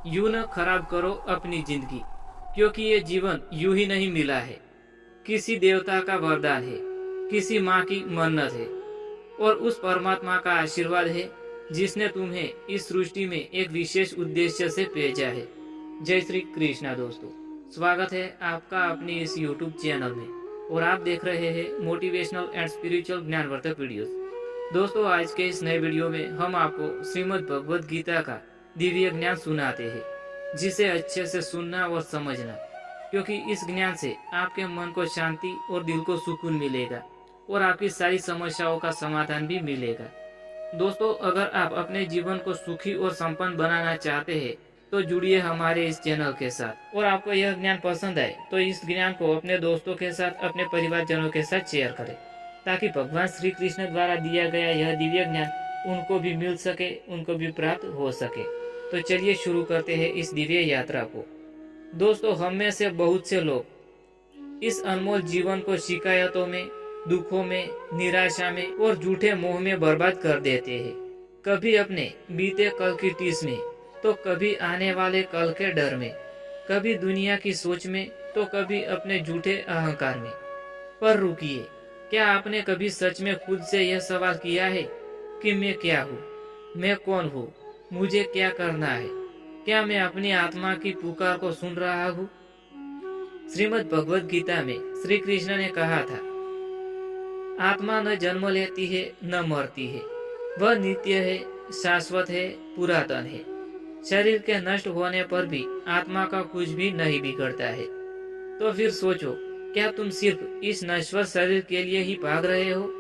यूं न खराब करो अपनी जिंदगी, क्योंकि ये जीवन यूं ही नहीं मिला है। किसी देवता का वरदान है, किसी माँ की मन्नत है और उस परमात्मा का आशीर्वाद है जिसने तुम्हें इस सृष्टि में एक विशेष उद्देश्य से भेजा है। जय श्री कृष्णा दोस्तों, स्वागत है आपका अपने इस यूट्यूब चैनल में और आप देख रहे हैं मोटिवेशनल एंड स्पिरिचुअल ज्ञानवर्धक वीडियोस। दोस्तों, आज के इस नए वीडियो में हम आपको श्रीमद् भगवद गीता का दिव्य ज्ञान सुनाते हैं, जिसे अच्छे से सुनना और समझना, क्योंकि इस ज्ञान से आपके मन को शांति और दिल को सुकून मिलेगा और आपकी सारी समस्याओं का समाधान भी मिलेगा। दोस्तों, अगर आप अपने जीवन को सुखी और संपन्न बनाना चाहते हैं तो जुड़िए हमारे इस चैनल के साथ। और आपको यह ज्ञान पसंद आए तो इस ज्ञान को अपने दोस्तों के साथ, अपने परिवारजनों के साथ शेयर करें, ताकि भगवान श्री कृष्ण द्वारा दिया गया यह दिव्य ज्ञान उनको भी मिल सके, उनको भी प्राप्त हो सके। तो चलिए शुरू करते हैं इस दिव्य यात्रा को। दोस्तों, हम में से बहुत से लोग इस अनमोल जीवन को शिकायतों में, दुखों में, निराशा में और झूठे मोह में बर्बाद कर देते हैं। कभी अपने बीते कल की टीस में, तो कभी आने वाले कल के डर में, कभी दुनिया की सोच में, तो कभी अपने झूठे अहंकार में। पर रुकिए, क्या आपने कभी सच में खुद से यह सवाल किया है कि मैं क्या हूँ, मैं कौन हूँ, मुझे क्या करना है? क्या मैं अपनी आत्मा की पुकार को सुन रहा हूँ? श्रीमद् भगवद गीता में श्री कृष्ण ने कहा था, आत्मा न जन्म लेती है न मरती है, वह नित्य है, शाश्वत है, पुरातन है। शरीर के नष्ट होने पर भी आत्मा का कुछ भी नहीं बिगड़ता है। तो फिर सोचो, क्या तुम सिर्फ इस नश्वर शरीर के लिए ही भाग रहे हो,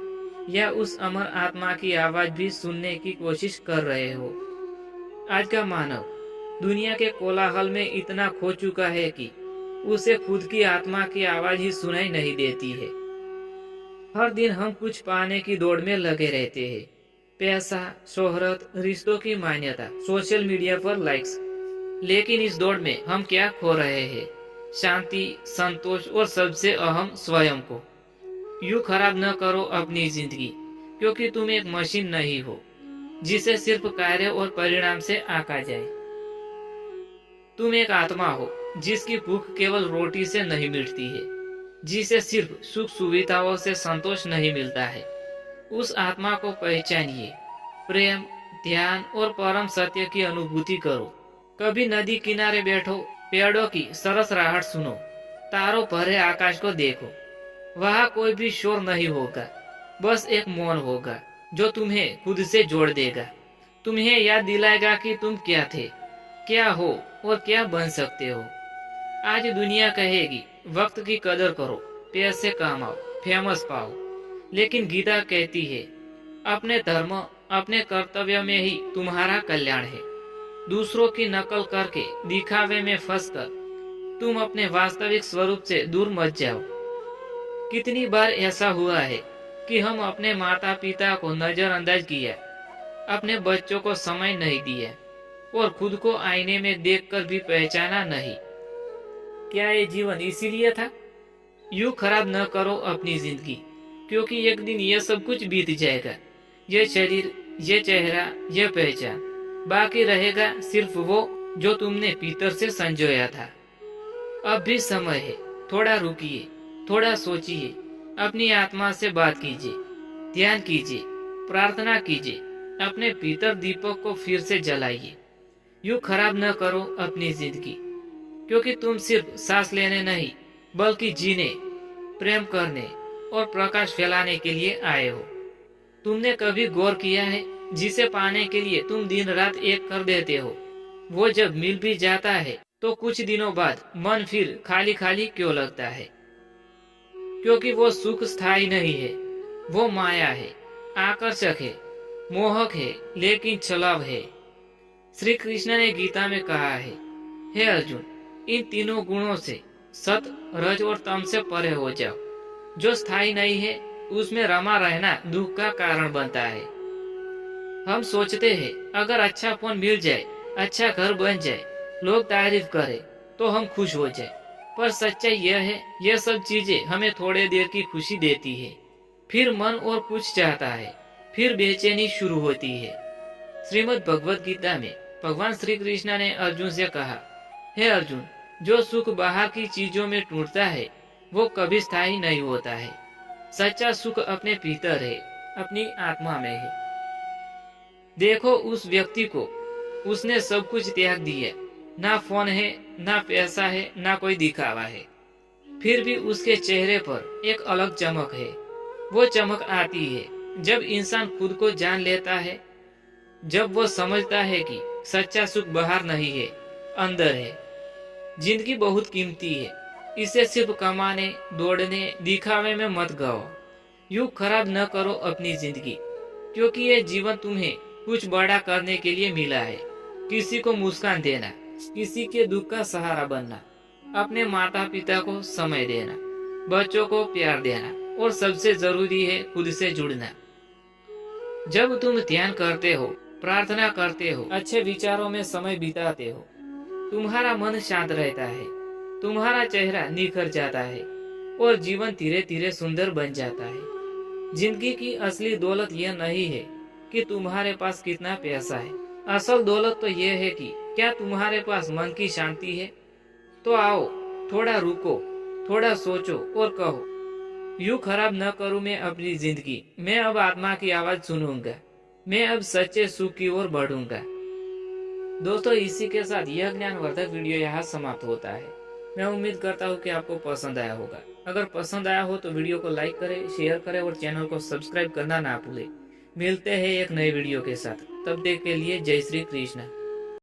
या उस अमर आत्मा की आवाज भी सुनने की कोशिश कर रहे हो? आज का मानव दुनिया के कोलाहल में इतना खो चुका है कि उसे खुद की आत्मा की आवाज ही सुनाई नहीं देती है। हर दिन हम कुछ पाने की दौड़ में लगे रहते हैं, पैसा, शोहरत, रिश्तों की मान्यता, सोशल मीडिया पर लाइक्स। लेकिन इस दौड़ में हम क्या खो रहे हैं? शांति, संतोष और सबसे अहम स्वयं को। यूं खराब न करो अपनी जिंदगी, क्योंकि तुम एक मशीन नहीं हो जिसे सिर्फ कार्य और परिणाम से आंका जाए। तुम एक आत्मा हो जिसकी भूख केवल रोटी से नहीं मिटती है, जिसे सिर्फ सुख सुविधाओं से संतोष नहीं मिलता है। उस आत्मा को पहचानिए, प्रेम, ध्यान और परम सत्य की अनुभूति करो। कभी नदी किनारे बैठो, पेड़ों की सरसराहट सुनो, तारों भरे आकाश को देखो। वहाँ कोई भी शोर नहीं होगा, बस एक मौन होगा जो तुम्हें खुद से जोड़ देगा, तुम्हें याद दिलाएगा कि तुम क्या थे, क्या हो और क्या बन सकते हो। आज दुनिया कहेगी वक्त की कदर करो, पैसे कमाओ, फेमस पाओ, लेकिन गीता कहती है अपने धर्म, अपने कर्तव्य में ही तुम्हारा कल्याण है। दूसरों की नकल करके, दिखावे में फंसकर तुम अपने वास्तविक स्वरूप से दूर मत जाओ। कितनी बार ऐसा हुआ है कि हम अपने माता पिता को नजरअंदाज किया, अपने बच्चों को समय नहीं दिया और खुद को आईने में देखकर भी पहचाना नहीं। क्या ये जीवन इसीलिए था? यूं खराब न करो अपनी जिंदगी, क्योंकि एक दिन ये सब कुछ बीत जाएगा। ये शरीर, ये चेहरा, ये पहचान, बाकी रहेगा सिर्फ वो जो तुमने भीतर से संजोया था। अब भी समय है, थोड़ा रुकिए, थोड़ा सोचिए, अपनी आत्मा से बात कीजिए, ध्यान कीजिए, प्रार्थना कीजिए, अपने भीतर दीपक को फिर से जलाइए। यूं खराब न करो अपनी जिंदगी, क्योंकि तुम सिर्फ सांस लेने नहीं, बल्कि जीने, प्रेम करने और प्रकाश फैलाने के लिए आए हो। तुमने कभी गौर किया है, जिसे पाने के लिए तुम दिन रात एक कर देते हो, वो जब मिल भी जाता है तो कुछ दिनों बाद मन फिर खाली खाली क्यों लगता है? क्योंकि वो सुख स्थायी नहीं है, वो माया है, आकर्षक है, मोहक है, लेकिन छलव है। श्री कृष्ण ने गीता में कहा है, हे अर्जुन, इन तीनों गुणों से, सत, रज और तम से परे हो जाओ। जो स्थायी नहीं है उसमें रमा रहना दुख का कारण बनता है। हम सोचते हैं अगर अच्छा फोन मिल जाए, अच्छा घर बन जाए, लोग तारीफ करें तो हम खुश हो जाए। पर सच्चाई यह है, यह सब चीजें हमें थोड़े देर की खुशी देती है, फिर मन और कुछ चाहता है, फिर बेचैनी शुरू होती है। श्रीमद् भगवद गीता में भगवान श्री कृष्ण ने अर्जुन से कहा, हे अर्जुन, जो सुख बाहर की चीजों में टूटता है वो कभी स्थायी नहीं होता है। सच्चा सुख अपने भीतर है, अपनी आत्मा में है। देखो उस व्यक्ति को, उसने सब कुछ त्याग दिया, ना फोन है, ना पैसा है, ना कोई दिखावा है, फिर भी उसके चेहरे पर एक अलग चमक है। वो चमक आती है जब इंसान खुद को जान लेता है, जब वो समझता है कि सच्चा सुख बाहर नहीं है, अंदर है। जिंदगी बहुत कीमती है, इसे सिर्फ कमाने, दौड़ने, दिखावे में मत गवाओ। यूं खराब न करो अपनी जिंदगी, क्योंकि ये जीवन तुम्हें कुछ बड़ा करने के लिए मिला है। किसी को मुस्कान देना, किसी के दुख का सहारा बनना, अपने माता पिता को समय देना, बच्चों को प्यार देना, और सबसे जरूरी है खुद से जुड़ना। जब तुम ध्यान करते हो, प्रार्थना करते हो, अच्छे विचारों में समय बिताते हो, तुम्हारा मन शांत रहता है, तुम्हारा चेहरा निखर जाता है और जीवन धीरे धीरे सुंदर बन जाता है। जिंदगी की असली दौलत यह नहीं है कि तुम्हारे पास कितना पैसा है, असल दौलत तो यह है कि क्या तुम्हारे पास मन की शांति है। तो आओ, थोड़ा रुको, थोड़ा सोचो और कहो, यूं खराब न करूं मैं अपनी जिंदगी, मैं अब आत्मा की आवाज सुनूंगा, मैं अब सच्चे सुख की ओर बढ़ूंगा। दोस्तों, इसी के साथ यह ज्ञानवर्धक वीडियो यहाँ समाप्त होता है। मैं उम्मीद करता हूँ कि आपको पसंद आया होगा। अगर पसंद आया हो तो वीडियो को लाइक करें, शेयर करें और चैनल को सब्सक्राइब करना ना भूलें। मिलते हैं एक नए वीडियो के साथ, तब तक के लिए जय श्री कृष्ण।